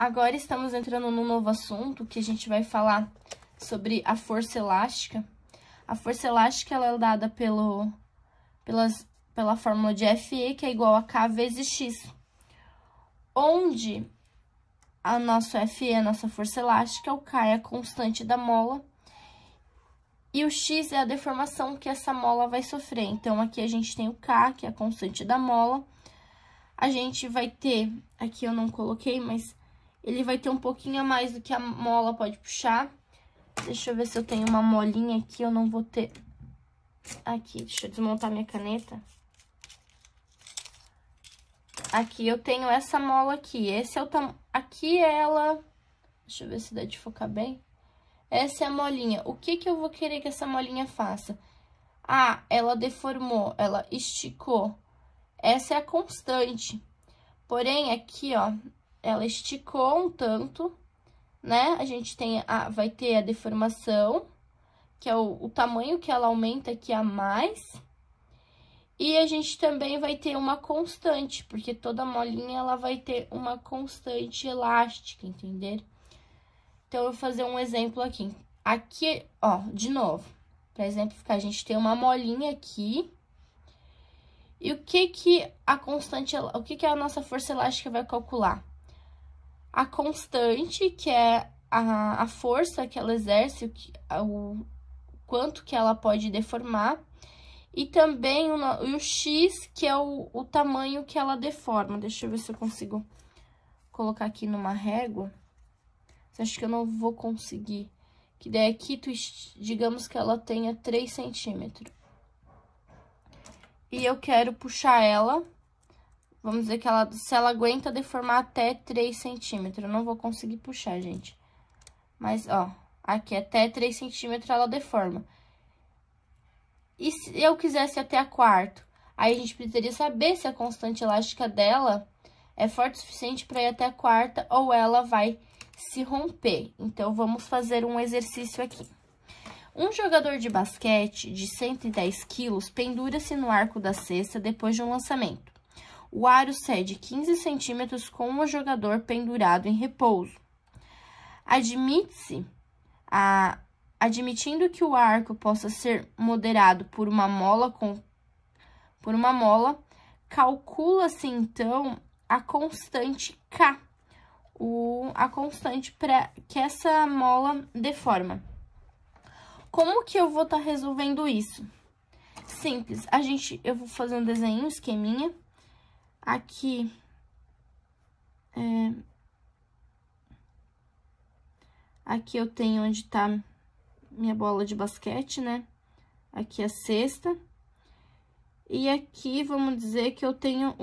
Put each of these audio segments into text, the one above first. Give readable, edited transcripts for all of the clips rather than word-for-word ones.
Agora estamos entrando num novo assunto que a gente vai falar sobre a força elástica. A força elástica ela é dada pela fórmula de Fe, que é igual a K vezes X, onde a nossa Fe é a nossa força elástica, o K é a constante da mola, e o X é a deformação que essa mola vai sofrer. Então, aqui a gente tem o K, que é a constante da mola. A gente vai ter, aqui eu não coloquei, mas ele vai ter um pouquinho a mais do que a mola pode puxar. Deixa eu ver se eu tenho uma molinha aqui, eu não vou ter. Aqui, deixa eu desmontar minha caneta. Aqui eu tenho essa mola aqui, esse é o tamanho. Aqui ela, deixa eu ver se dá de focar bem. Essa é a molinha. O que que eu vou querer que essa molinha faça? Ah, ela deformou, ela esticou. Essa é a constante. Porém, aqui, ó, ela esticou um tanto, né? A gente tem vai ter a deformação, que é o tamanho que ela aumenta aqui a mais. E a gente também vai ter uma constante, porque toda molinha ela vai ter uma constante elástica, entender? Então, eu vou fazer um exemplo aqui. Aqui, ó, de novo, para exemplificar, a gente tem uma molinha aqui. E o que que a nossa força elástica vai calcular? A constante, que é a força que ela exerce, o quanto que ela pode deformar, e também o X, que é o tamanho que ela deforma. Deixa eu ver se eu consigo colocar aqui numa régua. Você acha que eu não vou conseguir? Que daí aqui, digamos que ela tenha 3 centímetros. E eu quero puxar ela, vamos dizer que se ela aguenta deformar até 3 centímetros. Eu não vou conseguir puxar, gente. Mas, ó, aqui até 3 centímetros ela deforma. E se eu quisesse até a quarto? Aí a gente precisaria saber se a constante elástica dela é forte o suficiente para ir até a quarta ou ela vai se romper. Então, vamos fazer um exercício aqui. Um jogador de basquete de 110 quilos pendura-se no arco da cesta depois de um lançamento. O aro cede 15 centímetros com o jogador pendurado em repouso. Admitindo que o arco possa ser moderado por uma mola, calcula-se então a constante K, a constante que essa mola deforma. Como que eu vou estar resolvendo isso? Simples, eu vou fazer um desenho, um esqueminha. Aqui, aqui eu tenho onde tá minha bola de basquete, né? Aqui a cesta. E aqui, vamos dizer que eu tenho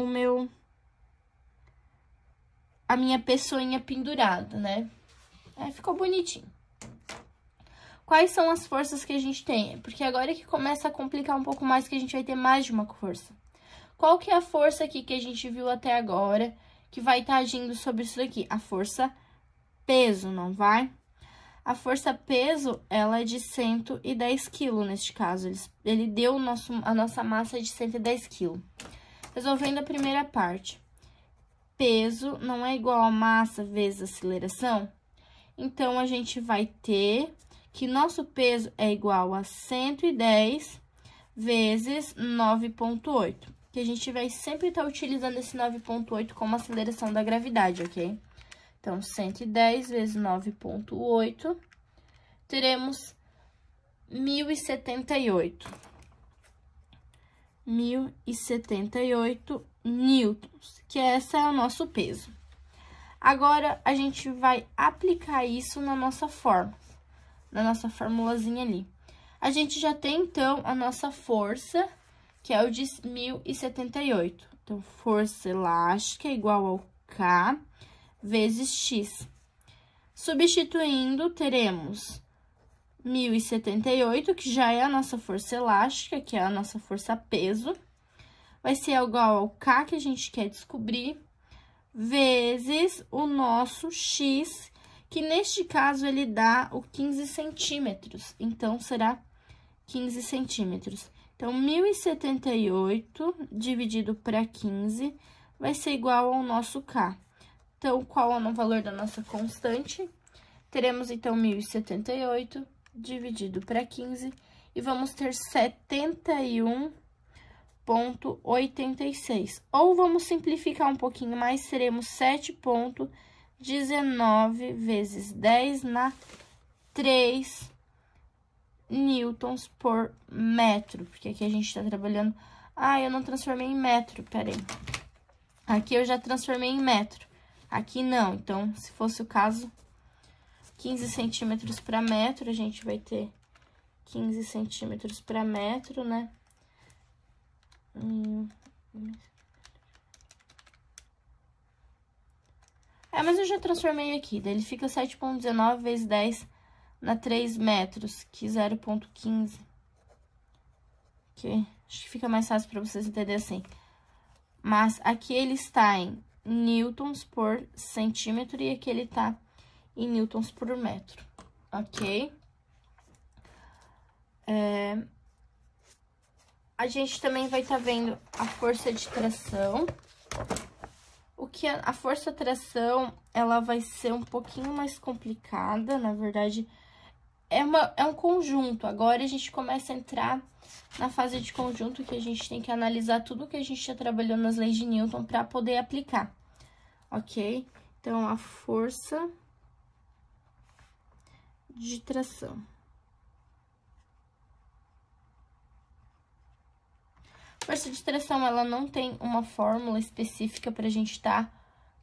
a minha pessoinha pendurada, né? Ficou bonitinho. Quais são as forças que a gente tem? Porque agora é que começa a complicar um pouco mais, que a gente vai ter mais de uma força. Qual que é a força aqui que a gente viu até agora, que vai estar agindo sobre isso daqui? A força peso, não vai? A força peso, ela é de 110 kg neste caso. Ele deu a nossa massa de 110 kg. Resolvendo a primeira parte. Peso não é igual a massa vezes aceleração? Então, a gente vai ter que nosso peso é igual a 110 vezes 9,8. Que a gente vai sempre estar utilizando esse 9,8 como aceleração da gravidade, ok? Então, 110 vezes 9,8, teremos 1.078. 1.078 newtons, que esse é o nosso peso. Agora, a gente vai aplicar isso na nossa fórmula. Na nossa formulazinha ali. A gente já tem, então, a nossa força, que é o de 1.078. Então, força elástica é igual ao K vezes X. Substituindo, teremos 1.078, que já é a nossa força elástica, que é a nossa força peso. Vai ser igual ao K, que a gente quer descobrir, vezes o nosso X, que neste caso, ele dá o 15 centímetros. Então, será 15 centímetros. Então, 1.078 dividido para 15 vai ser igual ao nosso K. Então, qual é o valor da nossa constante? Teremos, então, 1.078 dividido para 15, e vamos ter 71,86. Ou vamos simplificar um pouquinho mais, teremos 7,19 vezes 10 na 3 newtons por metro, porque aqui a gente tá trabalhando... Ah, eu não transformei em metro, peraí. Aqui eu já transformei em metro, aqui não. Então, se fosse o caso, 15 centímetros para metro, a gente vai ter 15 centímetros para metro, né? Mas eu já transformei aqui, daí ele fica 7,19 vezes 10 na 3 metros, que 0,15. Que acho que fica mais fácil para vocês entenderem assim. Mas aqui ele está em newtons por centímetro e aqui ele está em newtons por metro, ok? A gente também vai estar vendo a força de tração. A força de tração, ela vai ser um pouquinho mais complicada, na verdade, é um conjunto. Agora, a gente começa a entrar na fase de conjunto, que a gente tem que analisar tudo que a gente já trabalhou nas leis de Newton para poder aplicar, ok? Então, a força de tração. Força de tração, ela não tem uma fórmula específica para a gente estar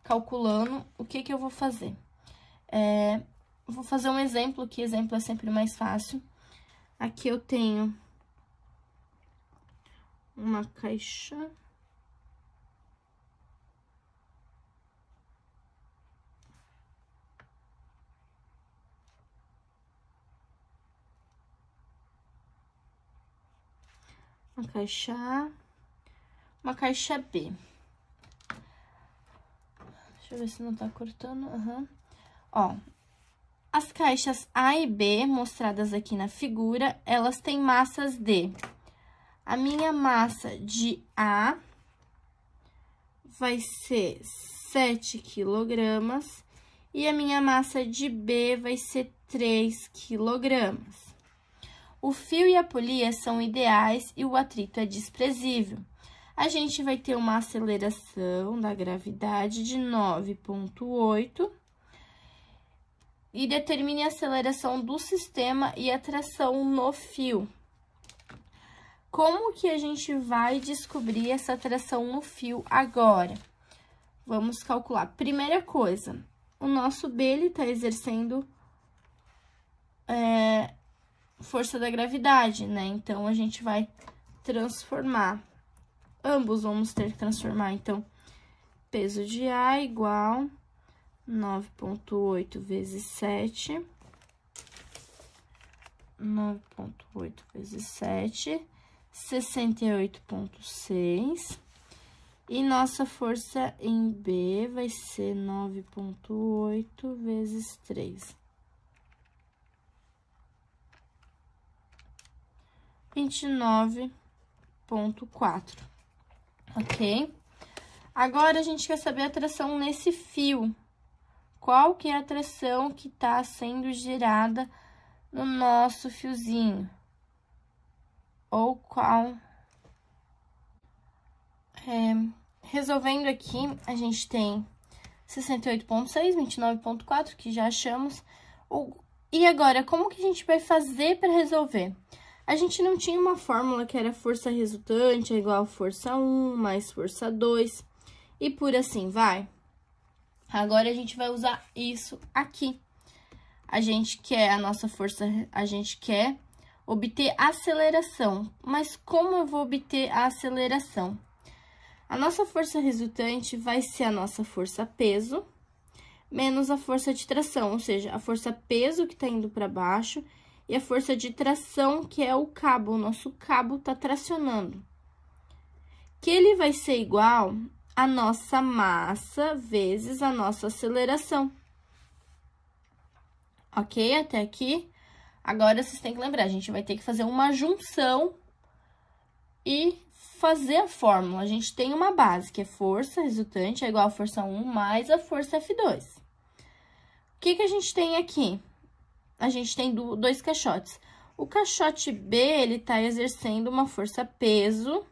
calculando. O que eu vou fazer? Vou fazer um exemplo, que exemplo é sempre mais fácil. Aqui eu tenho uma caixa. Uma caixa A, uma caixa B. Deixa eu ver se não tá cortando. Ó, as caixas A e B, mostradas aqui na figura, elas têm massas de... A minha massa de A vai ser 7 quilogramas e a minha massa de B vai ser 3 quilogramas. O fio e a polia são ideais e o atrito é desprezível. A gente vai ter uma aceleração da gravidade de 9,8 e determine a aceleração do sistema e a tração no fio. Como que a gente vai descobrir essa tração no fio agora? Vamos calcular. Primeira coisa, o nosso B, ele tá exercendo força da gravidade, né? Então, a gente vai transformar. Ambos vamos ter que transformar, então, peso de A igual 9,8 vezes 7. 9,8 vezes 7, 68,6. E nossa força em B vai ser 9,8 vezes 3. 29,4, ok? Agora, a gente quer saber a tração nesse fio. Qual que é a tração que tá sendo gerada no nosso fiozinho? Ou qual... resolvendo aqui, a gente tem 68,6, 29,4, que já achamos. E agora, como que a gente vai fazer para resolver? A gente não tinha uma fórmula que era força resultante é igual a força 1 mais força 2, e por assim vai. Agora, a gente vai usar isso aqui. A gente quer a nossa força, a gente quer obter aceleração. Mas como eu vou obter a aceleração? A nossa força resultante vai ser a nossa força peso menos a força de tração, ou seja, a força peso que tá indo para baixo e a força de tração, que é o cabo, o nosso cabo tá tracionando. Que ele vai ser igual a nossa massa vezes a nossa aceleração. Ok? Até aqui? Agora, vocês têm que lembrar, a gente vai ter que fazer uma junção e fazer a fórmula, a gente tem uma base, que é força resultante é igual a força 1 mais a força F2. O que a gente tem aqui? A gente tem dois caixotes. O caixote B, ele tá exercendo uma força peso,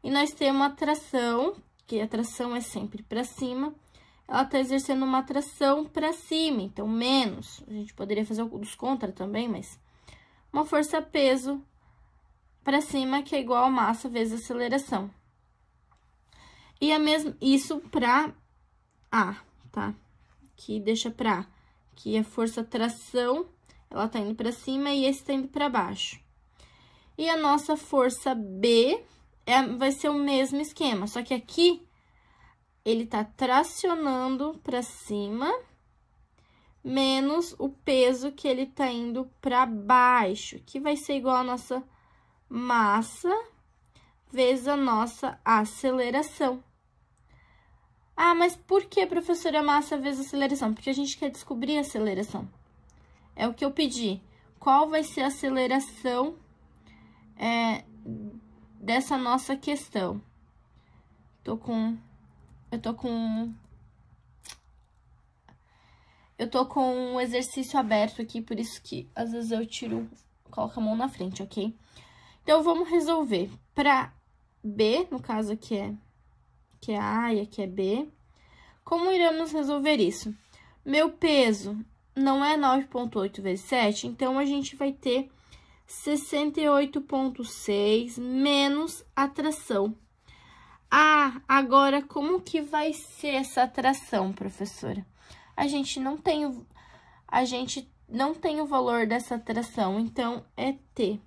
e nós temos uma tração, que a tração é sempre para cima, ela tá exercendo uma tração para cima, então menos. A gente poderia fazer o dos contra também, mas uma força peso para cima que é igual a massa vezes aceleração. E isso para A, tá? Que deixa para A, que a força tração, ela tá indo para cima e esse tá indo para baixo. E a nossa força B vai ser o mesmo esquema, só que aqui ele tá tracionando para cima, menos o peso que ele tá indo para baixo, que vai ser igual a nossa massa vezes a nossa aceleração. Ah, mas por que, professora, massa vezes aceleração? Porque a gente quer descobrir a aceleração. É o que eu pedi. Qual vai ser a aceleração dessa nossa questão? Eu tô com um exercício aberto aqui, por isso que às vezes eu coloco a mão na frente, ok? Então, vamos resolver para B, no caso aqui é A e aqui é B. Como iremos resolver isso? Meu peso não é 9,8 vezes 7, então a gente vai ter 68,6 menos a tração. Ah, agora como que vai ser essa tração, professora? A gente não tem o valor dessa tração, então é T,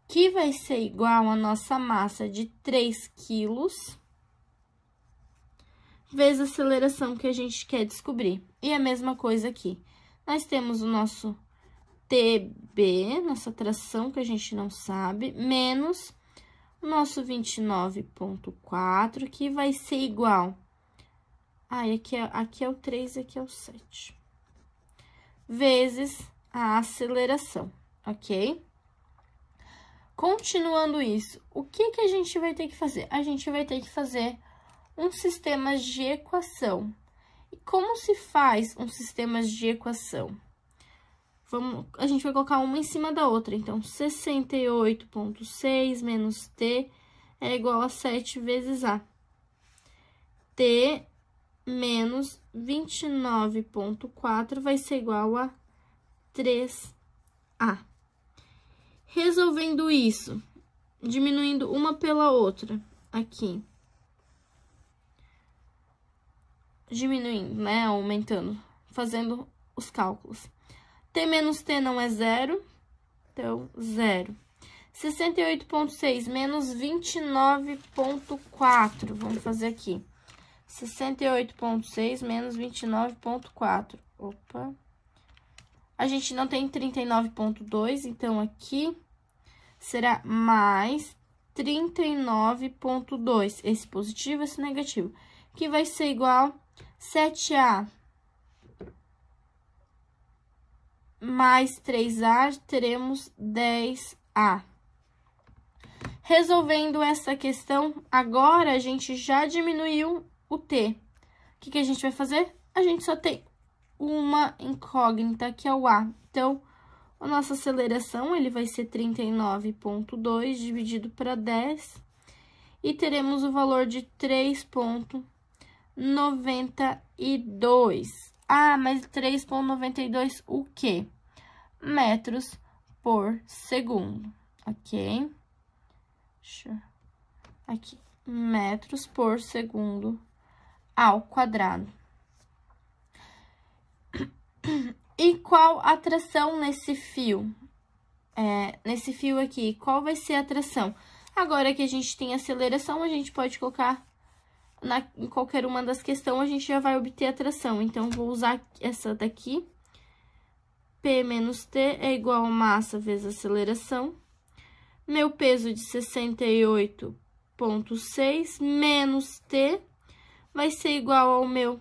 que vai ser igual a nossa massa de 3 quilos, vezes a aceleração que a gente quer descobrir. E a mesma coisa aqui. Nós temos o nosso TB, nossa tração, que a gente não sabe, menos o nosso 29,4, que vai ser igual... Ah, e aqui é o 3 e aqui é o 7. Vezes a aceleração, ok? Continuando isso, o que a gente vai ter que fazer? A gente vai ter que fazer um sistema de equação. E como se faz um sistema de equação? A gente vai colocar uma em cima da outra. Então, 68,6 menos T é igual a 7 vezes A. T menos 29,4 vai ser igual a 3A. Resolvendo isso, diminuindo uma pela outra, aqui. Diminuindo, né? Aumentando, fazendo os cálculos. T menos T não é zero, então, zero. 68,6 menos 29,4, vamos fazer aqui. 68,6 menos 29,4. Opa. A gente não tem 39,2, então aqui será mais 39,2. Esse positivo, esse negativo. Que vai ser igual a 7A mais 3A, teremos 10A. Resolvendo essa questão, agora a gente já diminuiu o T. O que a gente vai fazer? A gente só tem uma incógnita, que é o A. Então, a nossa aceleração, ele vai ser 39,2 dividido para 10. E teremos o valor de 3,92. Ah, mas 3,92 o quê? Metros por segundo, ok? Aqui, metros por segundo ao quadrado. E qual a tração nesse fio? Nesse fio aqui, qual vai ser a tração? Agora que a gente tem aceleração, a gente pode colocar em qualquer uma das questões, a gente já vai obter a tração. Então, vou usar essa daqui. P menos T é igual a massa vezes aceleração. Meu peso de 68,6 menos T vai ser igual ao meu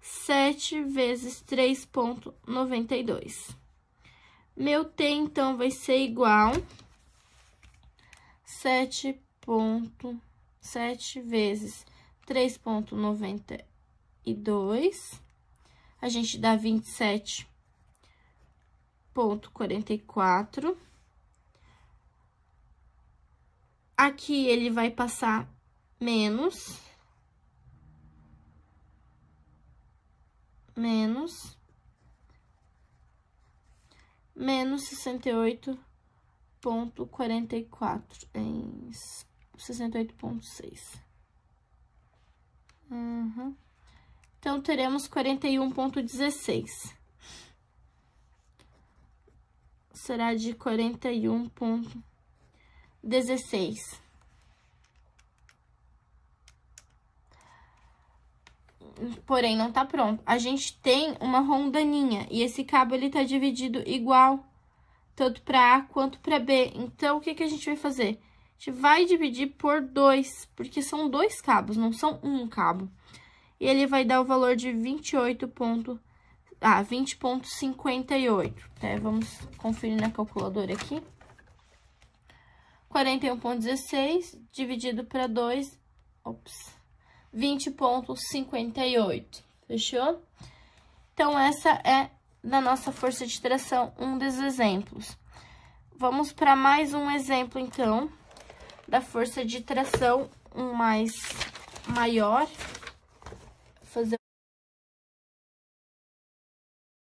7 vezes 3,92. Meu T, então, vai ser igual a 7,7 vezes 3,92. A gente dá 27,44. Aqui ele vai passar menos 68,44 em 68,6. Então, teremos 41,16. Será de 41,16. Porém, não tá pronto. A gente tem uma rondaninha e esse cabo, ele tá dividido igual, tanto para A quanto para B. Então, o que que a gente vai fazer? A gente vai dividir por 2, porque são 2 cabos, não são um cabo. E ele vai dar o valor de 20,58. Vamos conferir na calculadora aqui. 41,16 dividido para 2, 20,58. Fechou? Então, essa é da nossa força de tração, um dos exemplos. Vamos para mais um exemplo, então, da força de tração, um mais maior.